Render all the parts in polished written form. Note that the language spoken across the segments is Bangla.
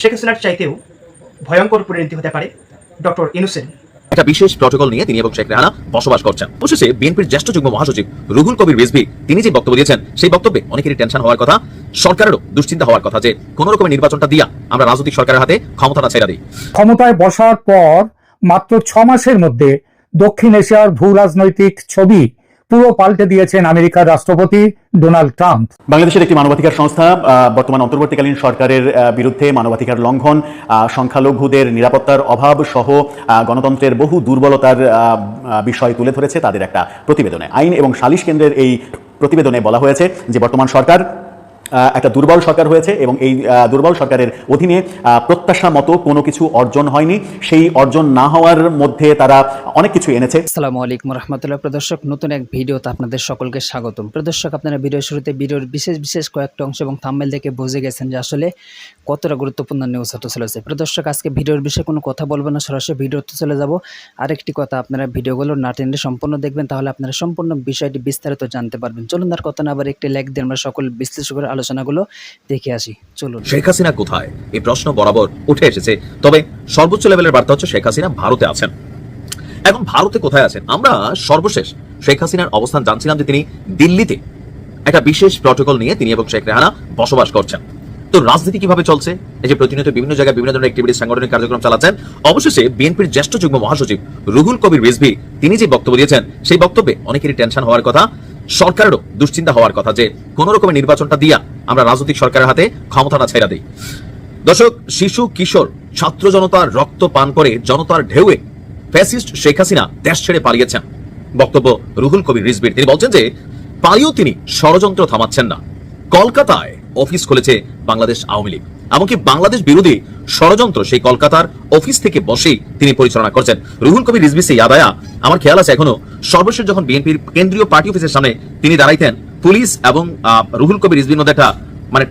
শেখ হাসিনার চাইতেও ভয়ঙ্কর পরিণতি হতে পারে ডক্টর ইউনূসের। একটা বিশেষ প্রটোকল নিয়ে তিনি এবং শেখ রেহানা বসবাস করছেন। অবশেষে বিএনপির জ্যেষ্ঠ যুগ্ম মহাসচিব রুহুল কবির রিজভী তিনি যে বক্তব্য দিয়েছেন, সেই বক্তব্যে অনেকেরই টেনশন হওয়ার কথা, সরকারেরও দুশ্চিন্তা হওয়ার কথা যে কোন রকমের নির্বাচনটা দিয়া আমরা রাজনৈতিক সরকারের হাতে ক্ষমতাটা ছেড়ে দিই। ক্ষমতায় বসার পর মাত্র 6 মাসের মধ্যে দক্ষিণ এশিয়ার ভূ রাজনৈতিক ছবি পুরো পাল্টে দিয়েছেন আমেরিকার রাষ্ট্রপতি ডোনাল্ড ট্রাম্প। বাংলাদেশের একটি মানবাধিকার সংস্থা বর্তমান অন্তর্বর্তীকালীন সরকারের বিরুদ্ধে মানবাধিকার লঙ্ঘন, সংখ্যালঘুদের নিরাপত্তার অভাব সহ গণতন্ত্রের বহু দুর্বলতার বিষয় তুলে ধরেছে তাদের একটা প্রতিবেদনে। আইন এবং সালিশ কেন্দ্রের এই প্রতিবেদনে বলা হয়েছে যে বর্তমান সরকার একটা দুর্বল সরকার হয়েছে এবং এই দুর্বল সরকারের অধীনে প্রত্যাশা মতো কোনো কিছু অর্জন হয়নি। সেই অর্জন না হওয়ার মধ্যে তারা অনেক কিছু এনেছে। আসসালামু আলাইকুম রহমতুল্লাহ। প্রদর্শক, নতুন এক ভিডিওতে আপনাদের সকলকে স্বাগতম। প্রদর্শক, আপনারা ভিডিও শুরুতে ভিডিওর বিশেষ কয়েকটা অংশ এবং থাম্বনেল দেখে বুঝে গেছেন যে আসলে কতটা গুরুত্বপূর্ণ নিউজ হতে চলেছে। প্রদর্শক, আজকে ভিডিওর বিষয়ে কোনো কথা বলবো না, সরাসরি ভিডিওতে চলে যাব। আরেকটি কথা, আপনারা ভিডিওগুলো না টেনে সম্পূর্ণ দেখবেন, তাহলে আপনারা সম্পূর্ণ বিষয়টি বিস্তারিত জানতে পারবেন। চলুন আর কথা না, আবার একটি লাইক দিয়ে আমরা সকল বিশ্লেষকের আলোচনাগুলো দেখে আসি। চলুন। শেখ হাসিনা কোথায়, এই প্রশ্ন বরাবর উঠে এসেছে। তবে সর্বোচ্চ লেভেলের বার্তা হচ্ছে শেখ হাসিনা ভারতে আছেন। এখন ভারতে কোথায় আছেন? আমরা সর্বশেষ শেখ হাসিনার অবস্থান জানছিলাম যে তিনি দিল্লিতে একটা বিশেষ প্রটোকল নিয়ে তিনি এবং শেখ রেহানা বসবাস করছেন। তো রাজনীতি কিভাবে চলছে, এই যে প্রতিনিয়ত বিভিন্ন জায়গায় বিভিন্ন ধরনের অ্যাক্টিভিটি, সাংগঠনিক কার্যক্রম চালাচ্ছেন। অবশেষে বিএনপির জ্যেষ্ঠ যুগ্ম মহাসচিব রুহুল কবির রিজভী তিনি যে বক্তব্য দিয়েছেন, সেই বক্তব্যে অনেকেরই টেনশন হওয়ার কথা, সরকারেরও দুশ্চিন্তা হওয়ার কথা যে কোন রকমের নির্বাচনটা দিয়া আমরা রাজনৈতিক সরকারের হাতে ক্ষমতাটা ছেড়ে দিই। দর্শক, শিশু কিশোর ছাত্র জনতার রক্ত পান করে জনতার ঢেউয়ে ফ্যাসিস্ট শেখ হাসিনা দেশ ছেড়ে পালিয়েছেন। বক্তব্য রুহুল কবির রিজভীর। তিনি বলছেন যে পালিয়েও তিনি ষড়যন্ত্র থামাচ্ছেন না। কলকাতায় অফিস খুলেছে বাংলাদেশ আওয়ামী লীগ, এমনকি বাংলাদেশ বিরোধী ষড়যন্ত্র সেই কলকাতার অফিস থেকে বসেই তিনি পরিচালনা করছেন। রুহুল কবির রিজভী সে ইয়াদ আয়া, আমার খেয়াল আছে এখনো সর্বশেষ যখন বিএনপির কেন্দ্রীয় পার্টি অফিসের সামনে তিনি দাঁড়াইতেন, পুলিশ এবং রুহুল কবির রিজভীর মধ্যে একটা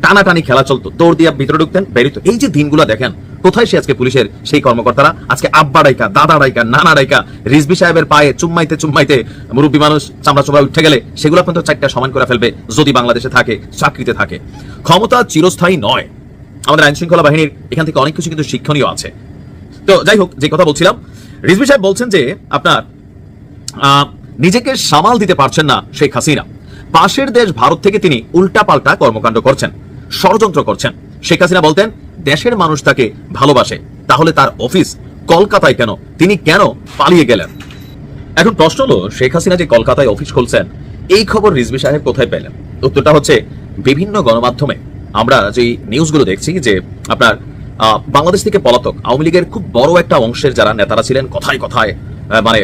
টানাটানি খেলা চলতো, দৌড় দিয়ে ভিতরে ঢুকতেন, বেরিত। এই যে দিনগুলো দেখেন, কোথায় সে আজকে পুলিশের সেই কর্মকর্তারা আজকে আব্বা ডাইকা, দাদা ডাইকা, নানা ডাইকা, রিজভী সাহেবের পায়ে চুম্মাইতে মুরব্বী মানুষ চামড়া চোমড়া উঠে গেলে সেগুলো কিন্তু চারটা সমান করে ফেলবে যদি বাংলাদেশে থাকে, চাকরিতে থাকে। ক্ষমতা চিরস্থায়ী নয়। আমাদের আইন শৃঙ্খলা বাহিনীর এখান থেকে অনেক কিছু কিন্তু শিক্ষণীয় আছে। তো যাই হোক, যে কথা বলছিলাম, রিজভী সাহেব বলছেন যে আপনার নিজেকে সামাল দিতে পারছেন না শেখ হাসিনা। পাশের দেশ ভারত থেকে তিনি উল্টাপাল্টা কর্মকাণ্ড করছেন, ষড়যন্ত্র করছেন। শেখ হাসিনা বলতেন দেশের মানুষ তাকে ভালোবাসে, তাহলে তার অফিস কলকাতায় কেন, তিনি কেন পালিয়ে গেলেন? এখন প্রশ্ন হলো, শেখ হাসিনা যে কলকাতায় অফিস খুলছেন, এই খবর রিজভী সাহেব কোথায় পেলেন? উত্তরটা হচ্ছে বিভিন্ন গণমাধ্যমে আমরা যে নিউজগুলো দেখছি যে আপনার বাংলাদেশ থেকে পলাতক আওয়ামী লীগের খুব বড় একটা অংশের যারা নেতারা ছিলেন, কথায় কথায় মানে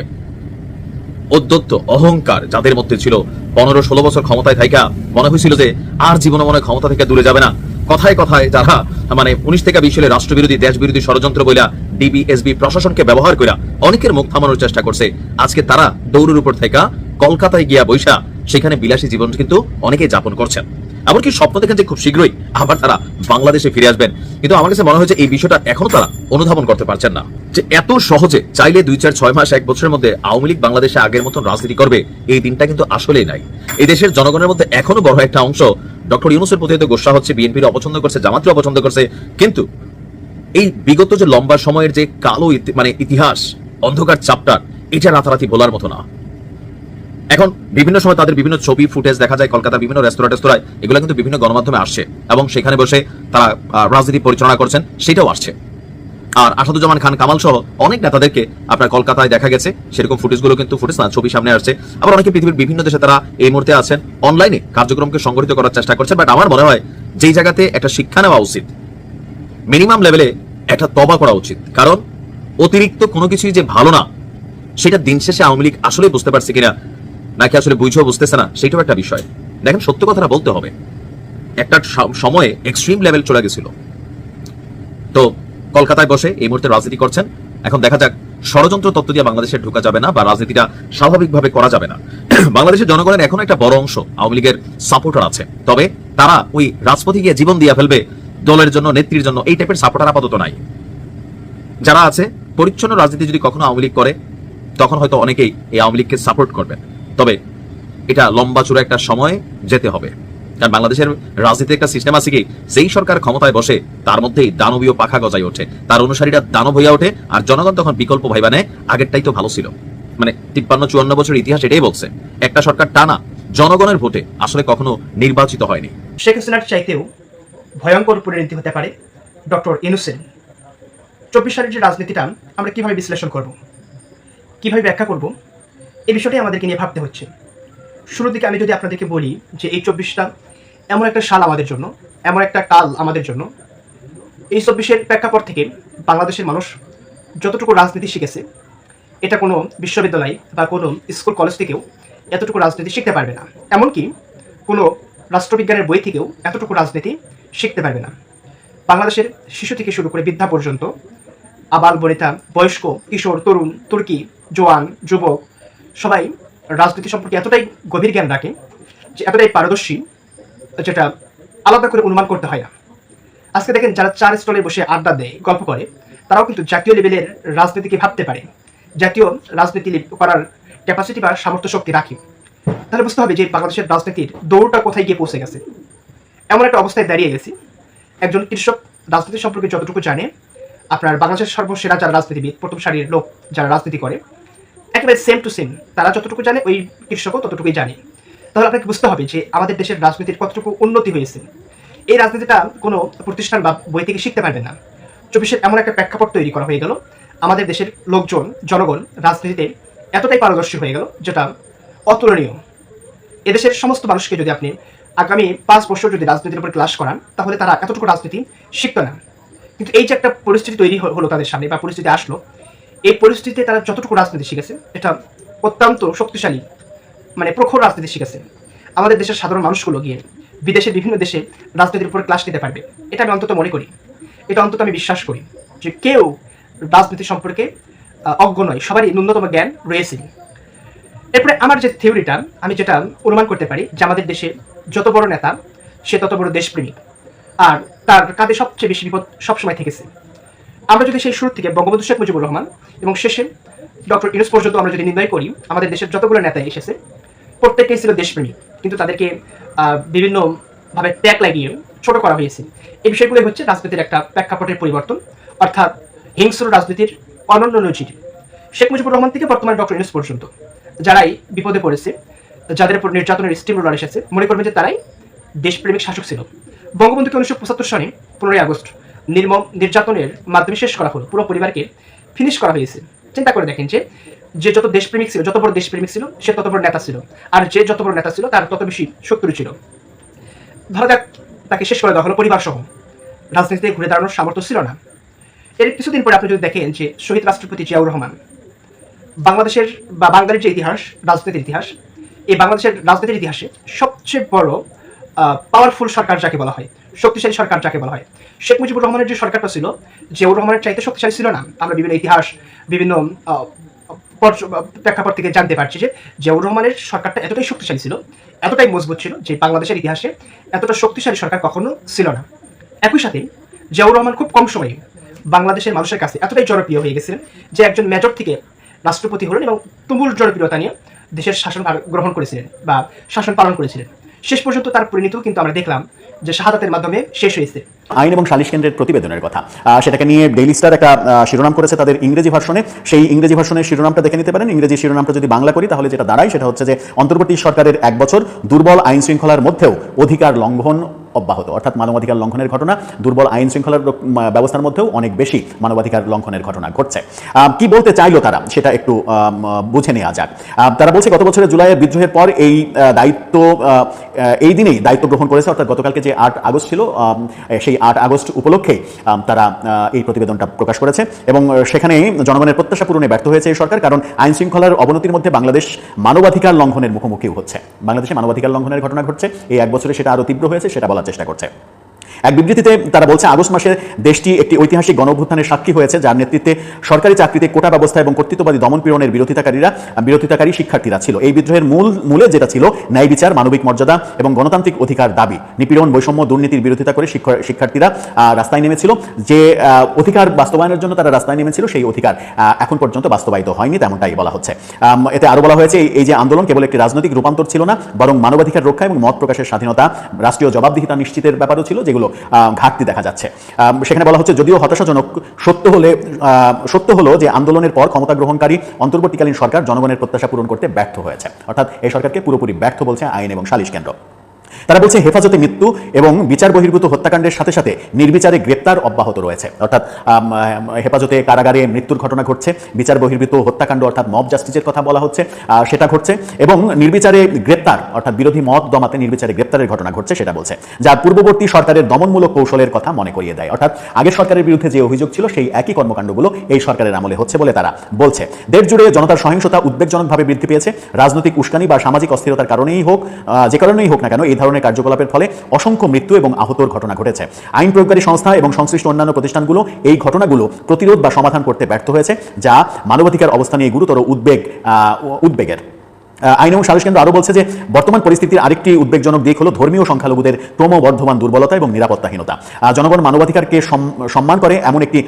উদ্যত্ত অহংকার যাদের মধ্যে ছিল, 15-16 বছর ক্ষমতায় থাইকা মনে হয়েছিল যে আর জীবনে মনে ক্ষমতা থেকে দূরে যাবে না, কথায় কথায় যারা 19 থেকে 20 সালে রাষ্ট্রবিরোধী, দেশ বিরোধী ষড়যন্ত্র বইলা ডিবি এসবি প্রশাসনকে ব্যবহার করে অনেকের মুখ থামানোর চেষ্টা করছে, আজকে তারা দৌড়ের উপর থেকে কলকাতায় গিয়া বৈশা সেখানে বিলাসী জীবন কিন্তু অনেকেই যাপন করছেন। এমনকি স্বপ্ন দেখেন যে খুব শীঘ্রই আবার তারা বাংলাদেশে ফিরে আসবেন। কিন্তু আমার কাছে মনে হয়েছে এই বিষয়টা এখনো তারা অনুধাবন করতে পারছেন না, যে এত সহজে চাইলে 2-4-6 মাস 1 বছরের মধ্যে আওয়ামী লীগ বাংলাদেশে আগের মতন রাজনীতি করবে, এই দিনটা কিন্তু আসলেই নাই। এই দেশের জনগণের মধ্যে এখনো বড় একটা অংশ ডক্টর ইউনূসের প্রতি হয়তো গোসা হচ্ছে, বিএনপির অপছন্দ করছে, জামাতের অপছন্দ করছে, কিন্তু এই বিগত যে লম্বা সময়ের যে কালো ইতিহাস, অন্ধকার চ্যাপ্টার, এটা রাতারাতি বলার মতো না। এখন বিভিন্ন সময় তাদের বিভিন্ন ছবি ফুটেজ দেখা যায় কলকাতার বিভিন্ন রেস্তোরাঁয়, এগুলো কিন্তু বিভিন্ন গণমাধ্যমে আসছে এবং সেখানে বসে তারা রাজনীতি পরিচালনা করছেন, সেটাও আসছে। আর আসাদুজ্জামান খান কামাল সহ অনেক নেতাদেরকে আপনার কলকাতায় দেখা গেছে, সেরকম ফুটেজগুলো কিন্তু ফুটেজ না, ছবি সামনে আসছে। আবার অনেকে পৃথিবীর বিভিন্ন দেশে তারা এই মুহূর্তে আছেন, অনলাইনে কার্যক্রমকে সংগঠিত করার চেষ্টা করছেন। বাট আমার মনে হয় যেই জায়গাতে একটা শিক্ষা নেওয়া উচিত, মিনিমাম লেভেলে একটা তবা করা উচিত, কারণ অতিরিক্ত কোনো কিছুই যে ভালো না, সেটা দিন শেষে আওয়ামী লীগ আসলে বুঝতে পারছে কিনা, নাকি আসলে বুঝেও বুঝতেছে না, সেটাও একটা বিষয়। দেখেন, সত্য কথাটা বলতে হবে, একটা সময়ে এক্সট্রিম লেভেল চলে গেছিল। তো কলকাতায় বসে এই মুহূর্তে রাজনীতি করছেন। এখন দেখা যাক, ষড়যন্ত্র তত্ত্ব দিয়ে বাংলাদেশে ঢোকা যাবে না বা রাজনীতিটা স্বাভাবিকভাবে করা যাবে না। বাংলাদেশের জনগণের এখন একটা বড় অংশ আওয়ামী লীগের সাপোর্টার আছে, তবে তারা ওই রাজপথে গিয়ে জীবন দিয়ে ফেলবে দলের জন্য, নেত্রীর জন্য, এই টাইপের সাপোর্টার আপাতত নাই। যারা আছে, পরিচ্ছন্ন রাজনীতি যদি কখনো আওয়ামী লীগ করে, তখন হয়তো অনেকেই এই আওয়ামী লীগকে সাপোর্ট করবেন। তবে এটা লম্বা চূড়া একটা সময় যেতে হবে। কারণ বাংলাদেশের রাজনীতির একটা সিস্টেম আছে কি, যেই সরকার ক্ষমতায় বসে তার মধ্যেই দানবীয় পাখা গজায় ওঠে, তার অনুসারীরা দানব হইয়া ওঠে, আর জনগণ তখন বিকল্প ভাইবা নেয় আগেরটাই তো ভালো ছিল। মানে 53-54 বছর ইতিহাস এটাই বলছে, একটা সরকার টানা জনগণের ভোটে আসলে কখনো নির্বাচিত হয়নি। শেখ হাসিনার চাইতেও ভয়ঙ্কর পরিণতি হতে পারে ডক্টর ইউনূসের। 24 সালের যে রাজনীতিটা আমরা কিভাবে বিশ্লেষণ করব, কিভাবে ব্যাখ্যা করব, এই বিষয়টাই আমাদেরকে নিয়ে ভাবতে হচ্ছে। শুরুর দিকে আমি যদি আপনাদেরকে বলি যে এই 24টা এমন একটা সাল আমাদের জন্য, এমন একটা কাল আমাদের জন্য, এই 24-এর প্রেক্ষাপট থেকে বাংলাদেশের মানুষ যতটুকু রাজনীতি শিখেছে, এটা কোনো বিশ্ববিদ্যালয় বা কোনো স্কুল কলেজ থেকেও এতটুকু রাজনীতি শিখতে পারবে না। এমনকি কোনো রাষ্ট্রবিজ্ঞানের বই থেকেও এতটুকু রাজনীতি শিখতে পারবে না। বাংলাদেশের শিশু থেকে শুরু করে বৃদ্ধা পর্যন্ত, আবাল বনিতা, বয়স্ক, কিশোর, তরুণ, তুর্কি, জোয়ান, যুবক সবাই রাজনীতি সম্পর্কে এতটাই গভীর জ্ঞান রাখে, যে এতটাই পারদর্শী, যেটা আলাদা করে অনুমান করতে হয় না। আজকে দেখেন যারা চার স্টলে বসে আড্ডা দেয়, গল্প করে, তারাও কিন্তু জাতীয় লেভেলের রাজনীতিকে ভাবতে পারে, জাতীয় রাজনীতি করার ক্যাপাসিটি বা সামর্থ্য শক্তি রাখে। তাহলে বুঝতে হবে যে বাংলাদেশের রাজনীতির দৌড়টা কোথায় গিয়ে পৌঁছে গেছে। এমন একটা অবস্থায় দাঁড়িয়ে গেছি, একজন কৃষক রাজনীতি সম্পর্কে যতটুকু জানে, আপনার বাংলাদেশের সর্বসেরা যারা রাজনীতিবিদ, প্রথম সারির লোক যারা রাজনীতি করে, একেবারে সেম টু সেম তারা যতটুকু জানে ওই কৃষকও ততটুকুই জানে। তাহলে আপনাকে বুঝতে হবে যে আমাদের দেশের রাজনীতির কতটুকু উন্নতি হয়েছে। এই রাজনীতিটা কোনো প্রতিষ্ঠান বা বই থেকে শিখতে পারবেন না। 24-এর এমন একটা প্রেক্ষাপট তৈরি করা হয়ে গেল, আমাদের দেশের লোকজন, জনগণ রাজনীতিতে এতটাই পারদর্শী হয়ে গেল, যেটা অতুলনীয়। এদেশের সমস্ত মানুষকে যদি আপনি আগামী 5 বছর যদি রাজনীতির উপর ক্লাস করান, তাহলে তারা এতটুকু রাজনীতি শিখতো না। কিন্তু এই যে একটা পরিস্থিতি তৈরি হলো তাদের সামনে, বা পরিস্থিতি আসলো, এই পরিস্থিতিতে তারা যতটুকু রাজনীতি শিখেছে, এটা অত্যন্ত শক্তিশালী, মানে প্রখর রাজনীতি শিখেছে। আমাদের দেশের সাধারণ মানুষগুলো গিয়ে বিদেশের বিভিন্ন দেশে রাজনীতির উপর ক্লাস নিতে পারবে, এটা আমি অন্তত মনে করি, এটা অন্তত আমি বিশ্বাস করি যে কেউ রাজনীতি সম্পর্কে অজ্ঞ নয়, সবারই ন্যূনতম জ্ঞান রয়েছে। এরপরে আমার যে থিওরিটা, আমি যেটা অনুমান করতে পারি যে আমাদের দেশে যত বড় নেতা সে তত বড় দেশপ্রেমিক, আর তার কাঁধে সবচেয়ে বেশি বিপদ সবসময় থেকেছে। আমরা যদি সেই শুরু থেকে বঙ্গবন্ধু শেখ মুজিবুর রহমান এবং শেষে ডক্টর ইউনূস পর্যন্ত আমরা যদি নির্ণয় করি, আমাদের দেশের যতগুলো নেতা এসেছে প্রত্যেকটাই ছিল দেশপ্রেমিক, কিন্তু তাদেরকে বিভিন্নভাবে ট্যাগ লাগিয়ে ছোট করা হয়েছে। এই বিষয়গুলোই হচ্ছে রাজনীতির একটা প্রেক্ষাপটের পরিবর্তন, অর্থাৎ হিংস্র রাজনীতির অনন্য নজির। শেখ মুজিবুর রহমান থেকে বর্তমানে ডক্টর ইউনূস পর্যন্ত যারাই বিপদে পড়েছে, যাদের উপর নির্যাতনের স্টিম রোলার এসেছে, মনে করবেন যে তারাই দেশপ্রেমিক শাসক ছিল। বঙ্গবন্ধুকে 1975 সালে 15ই আগস্ট নির্মম নির্যাতনের মাধ্যমে শেষ করা হলো, পুরো পরিবারকে ফিনিশ করা হয়েছে। চিন্তা করে দেখেন যে যে যত দেশপ্রেমিক ছিল, যত বড় দেশপ্রেমিক ছিল, সে তত বড় নেতা ছিল, আর যে যত বড় নেতা ছিল তার তত বেশি শত্রু ছিল। ধরা যাক তাকে শেষ করে দেওয়া হলো পরিবার সহ, রাজনীতিতে ঘুরে দাঁড়ানোর সামর্থ্য ছিল না। এর কিছুদিন পরে আপনি যদি দেখেন যে শহীদ রাষ্ট্রপতি জিয়াউর রহমান, বাংলাদেশের বা বাঙালির যে ইতিহাস, রাজনীতির ইতিহাস, এই বাংলাদেশের রাজনীতির ইতিহাসে সবচেয়ে বড় পাওয়ারফুল সরকার যাকে বলা হয়, শক্তিশালী সরকার যাকে বলা হয়, শেখ মুজিবুর রহমানের যে সরকারটা ছিল, জিয়াউর রহমানের চাইতে শক্তিশালী ছিল না। আমরা বিভিন্ন ইতিহাস, বিভিন্ন প্রেক্ষাপট থেকে জানতে পারছি যে জিয়াউর রহমানের সরকারটা এতটাই শক্তিশালী ছিল, এতটাই মজবুত ছিল, যে বাংলাদেশের ইতিহাসে এতটা শক্তিশালী সরকার কখনো ছিল না। একই সাথে জিয়াউর রহমান খুব কম সময়ে বাংলাদেশের মানুষের কাছে এতটাই জনপ্রিয় হয়ে গেছিলেন যে একজন মেজর থেকে রাষ্ট্রপতি হলেন এবং তুমুল জনপ্রিয়তা নিয়ে দেশের শাসন গ্রহণ করেছিলেন বা শাসন পালন করেছিলেন। শেষ পর্যন্ত তার পরিণতিও কিন্তু আমরা দেখলাম যে শাহাদাতের মাধ্যমে শেষ হয়েছে। আইন এবং সালিশ কেন্দ্রের প্রতিবেদনের কথা, সেটাকে নিয়ে ডেইলি স্টার একটা শিরোনাম করেছে তাদের ইংরেজি ভার্সনে। সেই ইংরেজি ভার্সনের শিরোনামটা দেখে নিতে পারেন। ইংরেজি শিরোনামটা যদি বাংলা করি তাহলে যেটা দাঁড়ায় সেটা হচ্ছে যে অন্তর্বর্তী সরকারের 1 বছর দুর্বল আইন শৃঙ্খলার মধ্যেও অধিকার লঙ্ঘন অব্যাহত, অর্থাৎ মানবাধিকার লঙ্ঘনের ঘটনা, দুর্বল আইন শৃঙ্খলার ব্যবস্থার মধ্যেও অনেক বেশি মানবাধিকার লঙ্ঘনের ঘটনা ঘটছে। কি বলতে চাইলো তারা সেটা একটু বুঝে নেওয়া যাক। তারা বলছে গত বছরের জুলাইয়ের বিদ্রোহের পর এই দিনেই দায়িত্ব গ্রহণ করেছে, অর্থাৎ গতকালকে যে 8 আগস্ট ছিল, সেই 8 আগস্ট উপলক্ষে তারা এই প্রতিবেদনটা প্রকাশ করেছে এবং সেখানে জনগণের প্রত্যাশা পূরণে ব্যর্থ হয়েছে এই সরকার, কারণ আইন শৃঙ্খলার অবনতির মধ্যে বাংলাদেশ মানবাধিকার লঙ্ঘনের মুখোমুখি হচ্ছে। বাংলাদেশে মানবাধিকার লঙ্ঘনের ঘটনা ঘটছে, এই 1 বছরে সেটা আরো তীব্র হয়েছে, সেটা বলার চেষ্টা করছে। এক বিবৃতিতে তারা বলছে, আগস্ট মাসে দেশটি একটি ঐতিহাসিক গণঅভ্যুত্থানের সাক্ষী হয়েছে, যার নেতৃত্বে সরকারি চাকরিতে কোটা ব্যবস্থা এবং কর্তৃত্ববাদী দমন-পীড়নের বিরোধিতাকারী শিক্ষার্থীরা ছিল। এই বিদ্রোহের মূলে যেটা ছিল ন্যায় বিচার, মানবিক মর্যাদা এবং গণতান্ত্রিক অধিকার দাবি, নিপীড়ন, বৈষম্য, দুর্নীতির বিরোধিতা করে শিক্ষার্থীরা রাস্তায় নেমেছিল। যে অধিকার বাস্তবায়নের জন্য তারা রাস্তায় নেমেছিল, সেই অধিকার এখন পর্যন্ত বাস্তবায়িত হয়নি, তেমনটাই বলা হচ্ছে। এতে আরো বলা হয়েছে, এই যে আন্দোলন কেবল একটি রাজনৈতিক রূপান্তর ছিল না, বরং মানবাধিকার রক্ষা এবং মত প্রকাশের স্বাধীনতা, রাষ্ট্রীয় জবাবদিহিতা নিশ্চিতের ব্যাপারও ছিল, যেগুলো ঘাটতি দেখা যাচ্ছে। সেখানে বলা হচ্ছে, যদিও হতাশাজনক, সত্য হলো যে আন্দোলনের পর ক্ষমতা গ্রহণকারী অন্তর্বর্তীকালীন সরকার জনগণের প্রত্যাশা পূরণ করতে ব্যর্থ হয়েছে। অর্থাৎ এই সরকারকে পুরোপুরি ব্যর্থ বলছে আইন এবং সালিশ কেন্দ্র। তারা বলছে, হেফাজতে মৃত্যু এবং বিচার বহির্ভূত হত্যাকাণ্ডের সাথে সাথে নির্বিচারে গ্রেপ্তার অব্যাহত রয়েছে। অর্থাৎ হেফাজতে কারাগারে মৃত্যুর ঘটনা ঘটছে, বিচার বহির্ভূত হত্যাকাণ্ড অর্থাৎ মব জাস্টিসের কথা বলা হচ্ছে, সেটা ঘটছে, এবং নির্বিচারে গ্রেপ্তার অর্থাৎ বিরোধী মত দমাতে নির্বিচারে গ্রেপ্তারের ঘটনা ঘটছে, সেটা বলছে, যা পূর্ববর্তী সরকারের দমনমূলক কৌশলের কথা মনে করিয়ে দেয়। অর্থাৎ আগের সরকারের বিরুদ্ধে যে অভিযোগ ছিল, সেই একই কর্মকাণ্ডগুলো এই সরকারের আমলে হচ্ছে বলে তারা বলছে। দেশ জুড়ে জনতার সহিংসতা উদ্বেগজনকভাবে বৃদ্ধি পেয়েছে। রাজনৈতিক উস্কানি বা সামাজিক অস্থিরতার কারণেই হোক, যে কারণেই হোক না কেন, এই ধরনের কার্যকলাপের ফলে অসংখ্য মৃত্যু এবং আহতর ঘটনা ঘটেছে। আইন প্রয়োগকারী সংস্থা এবং সংশ্লিষ্ট অন্যান্য প্রতিষ্ঠানগুলো এই ঘটনাগুলো প্রতিরোধ বা সমাধান করতে ব্যর্থ হয়েছে, যা মানবাধিকার অবস্থা নিয়ে গুরুতর উদ্বেগের। আইন এবং সালিশ কেন্দ্র আরও বলছে যে বর্তমান পরিস্থিতির আরেকটি উদ্বেগজনক দিক হলো ধর্মীয় সংখ্যালঘুদের ক্রমবর্ধমান দুর্বলতা এবং নিরাপত্তাহীনতা। জনগণ মানবাধিকারকে সম্মান করে এমন একটি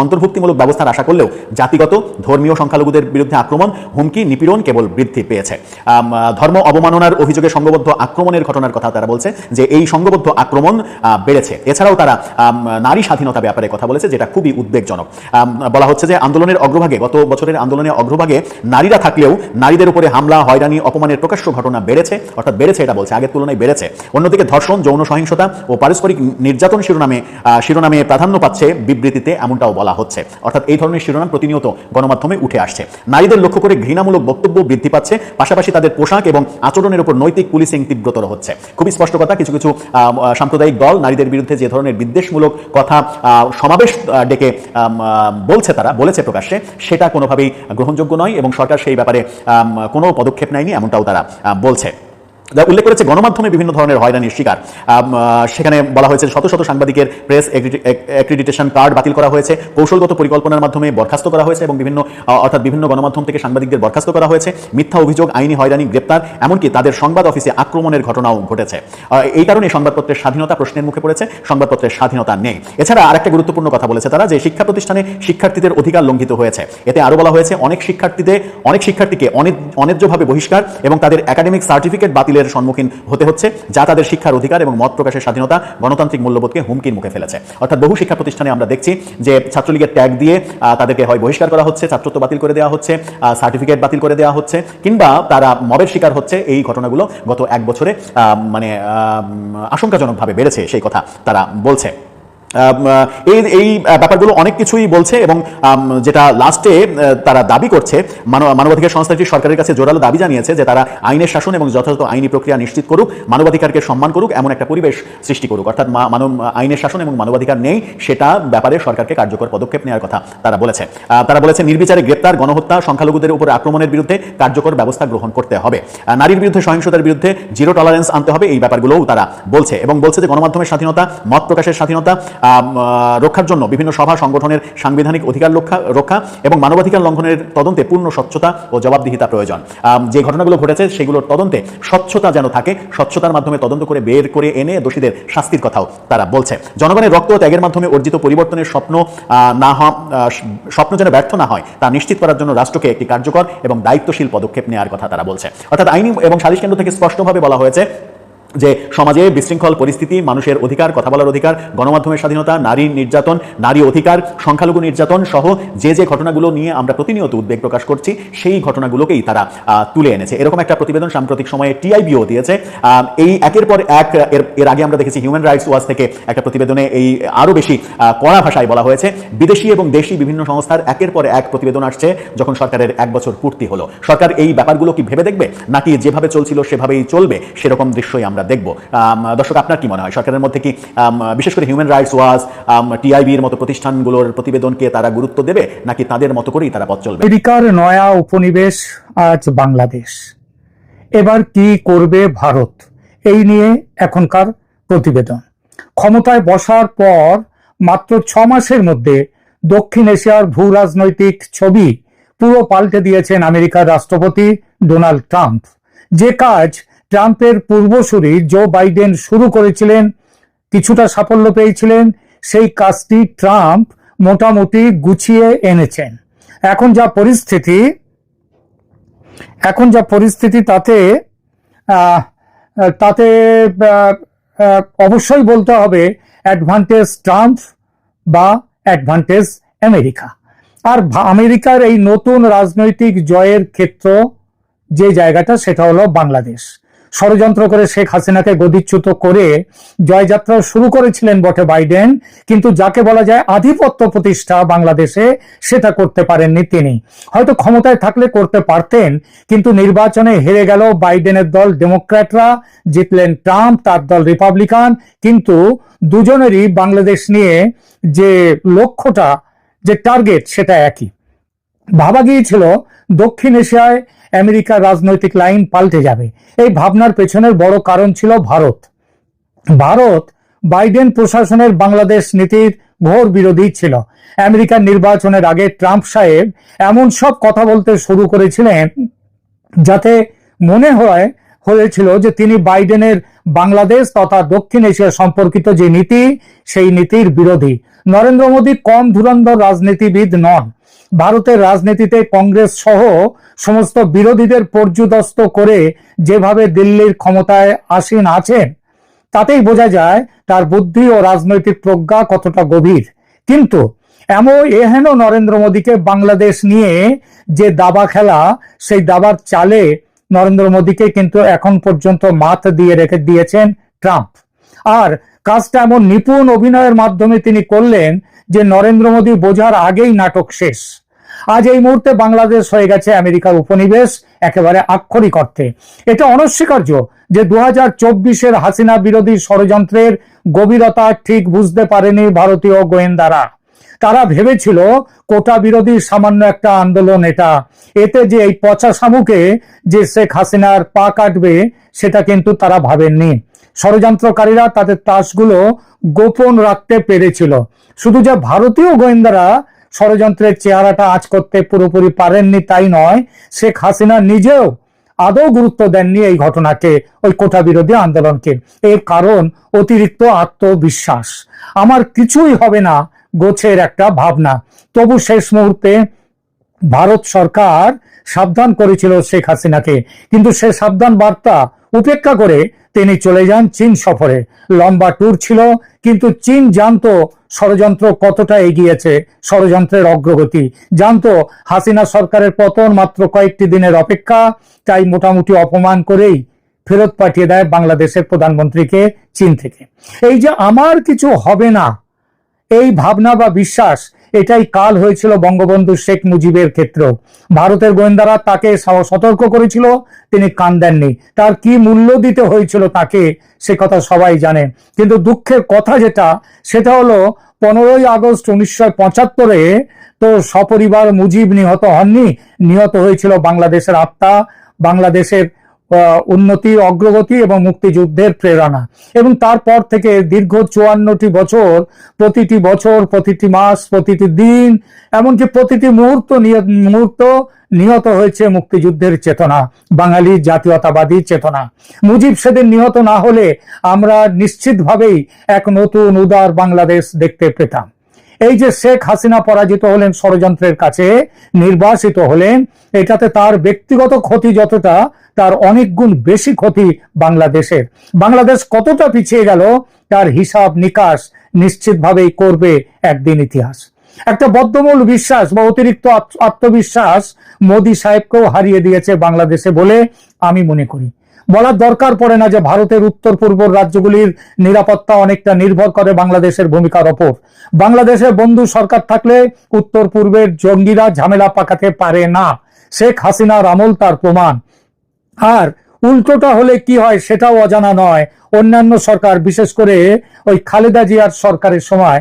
অন্তর্ভুক্তিমূলক ব্যবস্থার আশা করলেও জাতিগত ধর্মীয় সংখ্যালঘুদের বিরুদ্ধে আক্রমণ, হুমকি, নিপীড়ন কেবল বৃদ্ধি পেয়েছে। ধর্ম অবমাননার অভিযোগে সংঘবদ্ধ আক্রমণের ঘটনার কথা তারা বলছে যে এই সংঘবদ্ধ আক্রমণ বেড়েছে। এছাড়াও তারা নারী স্বাধীনতা ব্যাপারে কথা বলেছে, যেটা খুবই উদ্বেগজনক। বলা হচ্ছে যে আন্দোলনের অগ্রভাগে, গত বছরের আন্দোলনের অগ্রভাগে নারীরা থাকলেও নারীদের উপরে হামলা, হয়রানি, অপমানের প্রকাশ্য ঘটনা বেড়েছে, অর্থাৎ বেড়েছে এটা বলছে, আগের তুলনায় বেড়েছে। অন্যদিকে ধর্ষণ, যৌন সহিংসতা ও পারস্পরিক নির্যাতন শিরোনামে প্রাধান্য পাচ্ছে বিবৃতিতে, এমনটাও বলা হচ্ছে। অর্থাৎ এই ধরনের শিরোনাম প্রতিনিয়ত গণমাধ্যমে উঠে আসছে। নারীদের লক্ষ্য করে ঘৃণামূলক বক্তব্য বৃদ্ধি পাচ্ছে, পাশাপাশি তাদের পোশাক এবং আচরণের উপর নৈতিক পুলিশিং তীব্রতর হচ্ছে। খুবই স্পষ্ট কথা, কিছু কিছু সাম্প্রদায়িক দল নারীদের বিরুদ্ধে যে ধরনের বিদ্বেষমূলক কথা সমাবেশ ডেকে বলেছে প্রকাশ্যে, সেটা কোনোভাবেই গ্রহণযোগ্য নয় এবং সরকার সেই ব্যাপারে কোনো পদক্ষেপ নেয়নি, এমনটাও তারা বলছে। উল্লেখ করেছে গণমাধ্যমে বিভিন্ন ধরনের হয়রানির শিকার। সেখানে বলা হয়েছে শত শত সাংবাদিকের প্রেস অ্যাক্রিডিটেশন কার্ড বাতিল করা হয়েছে, কৌশলগত পরিকল্পনার মাধ্যমে বরখাস্ত করা হয়েছে এবং বিভিন্ন গণমাধ্যম থেকে সাংবাদিকদের বরখাস্ত করা হয়েছে। মিথ্যা অভিযোগ, আইনি হয়রানি, গ্রেপ্তার, এমনকি তাদের সংবাদ অফিসে আক্রমণের ঘটনাও ঘটেছে। এই কারণে সংবাদপত্রের স্বাধীনতা প্রশ্নের মুখে পড়েছে, সংবাদপত্রের স্বাধীনতা নেই। এছাড়া আরেকটা গুরুত্বপূর্ণ কথা বলেছে তারা, যে শিক্ষা প্রতিষ্ঠানে শিক্ষার্থীদের অধিকার লঙ্ঘিত হয়েছে। এতে আরও বলা হয়েছে অনেক শিক্ষার্থীকে অন্যায্যভাবে বহিষ্কার এবং তাদের একাডেমিক সার্টিফিকেট বাতিলের সম্মুখীন হতে হচ্ছে, যা তাদের শিক্ষার অধিকার এবং মত প্রকাশের স্বাধীনতা, গণতান্ত্রিক মূল্যবোধকে হুমকির মুখে ফেলেছে। অর্থাৎ বহু শিক্ষা প্রতিষ্ঠানে আমরা দেখছি যে ছাত্রলীগের ট্যাগ দিয়ে তাদেরকে হয় বহিষ্কার করা হচ্ছে, ছাত্রত্ব বাতিল করে দেওয়া হচ্ছে, সার্টিফিকেট বাতিল করে দেওয়া হচ্ছে, কিংবা তারা মবের শিকার হচ্ছে। এই ঘটনাগুলো গত এক বছরে আশঙ্কাজনকভাবে বেড়েছে, সেই কথা তারা বলছে। এই ব্যাপারগুলো অনেক কিছুই বলছে এবং যেটা লাস্টে তারা দাবি করছে, মানবাধিকার সংস্থাটি সরকারের কাছে জোরালো দাবি জানিয়েছে যে তারা আইনের শাসন এবং যথাযথ আইনি প্রক্রিয়া নিশ্চিত করুক, মানবাধিকারকে সম্মান করুক, এমন একটা পরিবেশ সৃষ্টি করুক। অর্থাৎ আইনের শাসন এবং মানবাধিকার নেই, সেটা ব্যাপারে সরকারকে কার্যকর পদক্ষেপ নেওয়ার কথা তারা বলেছে। নির্বিচারে গ্রেপ্তার, গণহত্যা, সংখ্যালঘুদের উপর আক্রমণের বিরুদ্ধে কার্যকর ব্যবস্থা গ্রহণ করতে হবে, নারীর বিরুদ্ধে সহিংসতার বিরুদ্ধে জিরো টলারেন্স আনতে হবে, এই ব্যাপারগুলোও তারা বলছে। এবং বলছে যে গণমাধ্যমের স্বাধীনতা, মত প্রকাশের স্বাধীনতা রক্ষার জন্য বিভিন্ন সভা সংগঠনের সাংবিধানিক অধিকার রক্ষা এবং মানবাধিকার লঙ্ঘনের তদন্তে পূর্ণ স্বচ্ছতা ও জবাবদিহিতা প্রয়োজন। যে ঘটনাগুলো ঘটেছে সেগুলোর তদন্তে স্বচ্ছতা যেন থাকে, স্বচ্ছতার মাধ্যমে তদন্ত করে বের করে এনে দোষীদের শাস্তির কথাও তারা বলছে। জনগণের রক্ত ও ত্যাগের মাধ্যমে অর্জিত পরিবর্তনের স্বপ্ন যেন ব্যর্থ না হয়, তা নিশ্চিত করার জন্য রাষ্ট্রকে একটি কার্যকর এবং দায়িত্বশীল পদক্ষেপ নেওয়ার কথা তারা বলছে। অর্থাৎ আইন এবং সালিশ কেন্দ্র থেকে স্পষ্টভাবে বলা হয়েছে যে সমাজে বিশৃঙ্খল পরিস্থিতি, মানুষের অধিকার, কথা বলার অধিকার, গণমাধ্যমের স্বাধীনতা, নারী নির্যাতন, নারী অধিকার, সংখ্যালঘু নির্যাতন সহ যে প্রতিনিয়ত ঘটনাগুলো নিয়ে আমরা প্রতিনিয়ত উদ্বেগ প্রকাশ করছি, সেই ঘটনাগুলোকেই তারা তুলে এনেছে। এরকম একটা প্রতিবেদন সাম্প্রতিক সময়ে টিআইবিও দিয়েছে। এই একের পর এক, এর আগে আমরা দেখেছি হিউম্যান রাইটস ওয়াচ থেকে একটা প্রতিবেদনে এই আরও বেশি কড়া ভাষায় বলা হয়েছে, বিদেশি এবং দেশি বিভিন্ন সংস্থার একের পর এক প্রতিবেদন আসছে যখন সরকারের 1 বছর পূর্তি হলো। সরকার এই ব্যাপারগুলো কি ভেবে দেখবে, নাকি যেভাবে চলছিল সেভাবেই চলবে, সেরকম দৃশ্যই আমরা দেখব। দর্শক, আপনার কি মনে হয়, সরকারের মধ্যে কি বিশেষ করে হিউম্যান রাইটস ওয়াচ, টিআইবির মতো প্রতিষ্ঠানগুলোর প্রতিবেদনকে তারা গুরুত্ব দেবে, নাকি তাদের মতো করেই তারা পথ চলবে? আমেরিকার নয়া উপনিবেশ আজ বাংলাদেশ। এবার কি করবে ভারত, এই নিয়ে এখনকার প্রতিবেদন। ক্ষমতায় বসার পর মাত্র 6 মাসের মধ্যে দক্ষিণ এশিয়ার ভূ রাজনৈতিক ছবি পুরো পাল্টে দিয়েছেন আমেরিকার রাষ্ট্রপতি ডোনাল্ড ট্রাম্প। যে কাজ ট্রাম্পের পূর্বসূরি জো বাইডেন শুরু করেছিলেন, কিছুটা সাফল্য পেয়েছিলেন, সেই কাজটি ট্রাম্প মোটামুটি গুছিয়ে এনেছেন। এখন যা পরিস্থিতি তাতে তাতে অবশ্যই বলতে হবে অ্যাডভান্টেজ ট্রাম্প বা অ্যাডভান্টেজ আমেরিকা। আর আমেরিকার এই নতুন রাজনৈতিক জয়ের ক্ষেত্র যে জায়গাটা সেটা হলো বাংলাদেশ। ষড়যন্ত্র করে শেখ হাসিনাকে গদিচ্যুত করে জয়যাত্রা শুরু করেছিলেন বটে বাইডেন, কিন্তু যাকে বলা যায় আধিপত্য প্রতিষ্ঠা বাংলাদেশে সেটা করতে পারেননি তিনি। হয়তো ক্ষমতায় থাকলে করতে পারতেন, কিন্তু নির্বাচনে হেরে গেল বাইডেনের দল ডেমোক্র্যাটরা, জিতলেন ট্রাম্প তার দল রিপাবলিকান। কিন্তু দুজনেরই বাংলাদেশ নিয়ে যে লক্ষ্যটা, যে টার্গেট, সেটা একই। ভাবা গিয়েছিল দক্ষিণ এশিয়ায় আমেরিকার রাজনৈতিক লাইন পাল্টে যাবে। এই ভাবনার পেছনের বড় কারণ ছিল ভারত বাইডেন প্রশাসনের বাংলাদেশ নীতির ঘোর বিরোধী ছিল। আমেরিকার নির্বাচনের আগে ট্রাম্প সাহেব এমন সব কথা বলতে শুরু করেছিলেন যাতে মনে হয়েছিল যে তিনি বাইডেনের বাংলাদেশ তথা দক্ষিণ এশিয়া সম্পর্কিত যে নীতি, সেই নীতির বিরোধী। নরেন্দ্র মোদী কম ধুরন্ধর রাজনীতিবিদ নন। ভারতের রাজনীতিতে কংগ্রেস সহ সমস্ত বিরোধীদের পর্যুদস্ত করে যেভাবে দিল্লির ক্ষমতায় আসীন আছেন, তাতেই বোঝা যায় তার বুদ্ধি ও রাজনৈতিক প্রজ্ঞা কতটা গভীর। কিন্তু এহেন নরেন্দ্র মোদীকে বাংলাদেশ নিয়ে যে দাবা খেলা, সেই দাবার চালে নরেন্দ্র মোদীকে কিন্তু এখন পর্যন্ত মাত দিয়ে রেখে দিয়েছেন ট্রাম্প। আর কাজটা এমন নিপুণ অভিনয়ের মাধ্যমে তিনি করলেন যে নরেন্দ্র মোদী বোঝার আগেই নাটক শেষ। আজ এই মুহূর্তে বাংলাদেশ হয়ে গেছে আমেরিকার উপনিবেশ, একেবারে আক্ষরিক অর্থে। এটা অনস্বীকার্য যে 2024-এর হাসিনা বিরোধী ষড়যন্ত্রের গভীরতা ঠিক বুঝতে পারেনি ভারতীয় গোয়েন্দারা। তারা ভেবেছিল কোটা বিরোধী সামান্য একটা আন্দোলন এটা, এতে যে এই পচা শামুকে যে শেখ হাসিনার পা কাটবে সেটা কিন্তু তারা ভাবেননি। ষড়যন্ত্রকারীরা তাদের তাসগুলো গোপন রাখতে পেরেছিল। শুধু যে ভারতীয় গোয়েন্দারা ষড়যন্ত্রের চেহারাটা আঁচ করতে পুরোপুরি পারেননি তাই নয়, শেখ হাসিনা নিজেও আদৌ গুরুত্ব দেননি এই ঘটনাকে, ওই কোটা বিরোধী আন্দোলনকে। এর কারণ অতিরিক্ত আত্মবিশ্বাস। আমার কিছুই হবে না গোছের একটা ভাবনা। তবু শেষ মুহূর্তে ভারত সরকার সাবধান করেছিল শেখ হাসিনাকে, কিন্তু সে সাবধান বার্তা উপেক্ষা করে তিনি চলে যান চীন সফরে। লম্বা ট্যুর ছিল, কিন্তু চীন জানতো ষড়যন্ত্র কতটা এগিয়েছে, ষড়যন্ত্রের অগ্রগতি জানতো। হাসিনা সরকারের পতন মাত্র কয়েকটি দিনের অপেক্ষা, তাই মোটামুটি অপমান করেই ফেরত পাঠিয়ে দেয় বাংলাদেশের প্রধানমন্ত্রীকে চীন থেকে। এই যে আমার কিছু হবে না, এই ভাবনা বা বিশ্বাস, এটাই কাল হয়েছিল বঙ্গবন্ধু শেখ মুজিবের ক্ষেত্রেও। ভারতের গোয়েন্দারা তাকে সতর্ক করেছিল, তিনি কান দেননি। তার কি মূল্য দিতে হয়েছিল তাকে, সে কথা সবাই জানে। কিন্তু দুঃখের কথা যেটা, সেটা হলো 15ই আগস্ট 1975-এ তো সপরিবার মুজিব নিহত হননি, নিহত হয়েছিল বাংলাদেশের আত্মা, বাংলাদেশের উন্নতি, অগ্রগতি এবং মুক্তিযুদ্ধের প্রেরণা। এবং তারপর থেকে দীর্ঘ 54টি বছর, প্রতিটি বছর, প্রতিটি মাস, প্রতিটি দিন, এমনকি প্রতিটি মুহূর্ত নিহত হয়েছে মুক্তিযুদ্ধের চেতনা, বাঙালি জাতীয়তাবাদী চেতনা। মুজিব সেদিন নিহত না হলে আমরা নিশ্চিতভাবেই এক নতুন উদার বাংলাদেশ দেখতে পেতাম। এই যে শেখ হাসিনা পরাজিত হলেন, ষড়যন্ত্রের কাছে নির্বাসিত হলেন, এটাতে তার ব্যক্তিগত ক্ষতি যতটা, তার অনেক গুণ বেশি ক্ষতি বাংলাদেশের। বাংলাদেশ কতটা পিছিয়ে গেল তার হিসাব নিকাশ নিশ্চিতভাবেই করবে একদিন ইতিহাস। একটা বদ্ধমূল বিশ্বাস বা অতিরিক্ত আত্মবিশ্বাস মোদী সাহেবকেও হারিয়ে দিয়েছে বাংলাদেশে বলে আমি মনে করি। বলার দরকার পড়ে না যে ভারতের উত্তর পূর্ব রাজ্যগুলির নিরাপত্তা অনেকটা নির্ভর করে বাংলাদেশের ভূমিকার ওপর। বাংলাদেশের বন্ধু সরকার থাকলে উত্তর পূর্বের জঙ্গিরা ঝামেলা পাকাতে পারে না। শেখ হাসিনার আমল তার প্রমাণ। আর উল্টোটা হলে কি হয় সেটাও অজানা নয়। অন্যান্য সরকার, বিশেষ করে ওই খালেদা জিয়ার সরকারের সময়,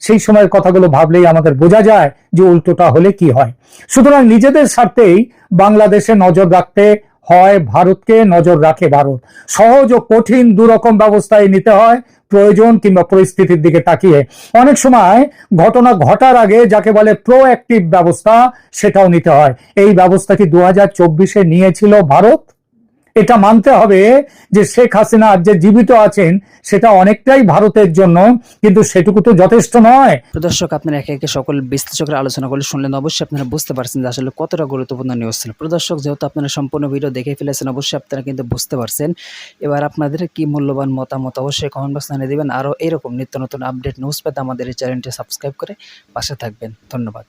সেই সময়ের কথাগুলো ভাবলেই আমাদের বোঝা যায় যে উল্টোটা হলে কি হয়। সুতরাং নিজেদের স্বার্থেই বাংলাদেশে নজর রাখতে হয় ভারতকে নজর রাখে ভারত। সহজ ও কঠিন দুরকম ব্যবস্থায় নিতে হয় প্রয়োজন কিংবা পরিস্থিতির দিকে তাকিয়ে। অনেক সময় ঘটনা ঘটার আগে যাকে বলে প্রোঅ্যাক্টিভ ব্যবস্থা, সেটাও নিতে হয়। এই ব্যবস্থা কি 2024-এ নিয়েছিল ভারত? এটা মানতে হবে যে শেখ হাসিনা আজ যে জীবিত আছেন সেটা অনেকটাই ভারতের জন্য, কিন্তু সেটুকু তো যথেষ্ট নয়। দর্শক, আপনারা একে একে সকল বিশ্লেষকরা আলোচনা করলে শুনলেন, অবশ্যই আপনারা বুঝতে পারছেন যে আসলে কতটা গুরুত্বপূর্ণ নিউজ ছিল। দর্শক, যেহেতু আপনারা সম্পূর্ণ ভিডিও দেখে ফেলেছেন, অবশ্যই আপনারা কিন্তু বুঝতে পারছেন। এবার আপনাদের কি মূল্যবান মতামত অবশ্যই কমেন্ট বক্সে জানিয়ে দিবেন। আরও এরকম নিত্য নতুন আপডেট নিউজ পেতে আমাদের এই চ্যানেলটি সাবস্ক্রাইব করে পাশে থাকবেন। ধন্যবাদ।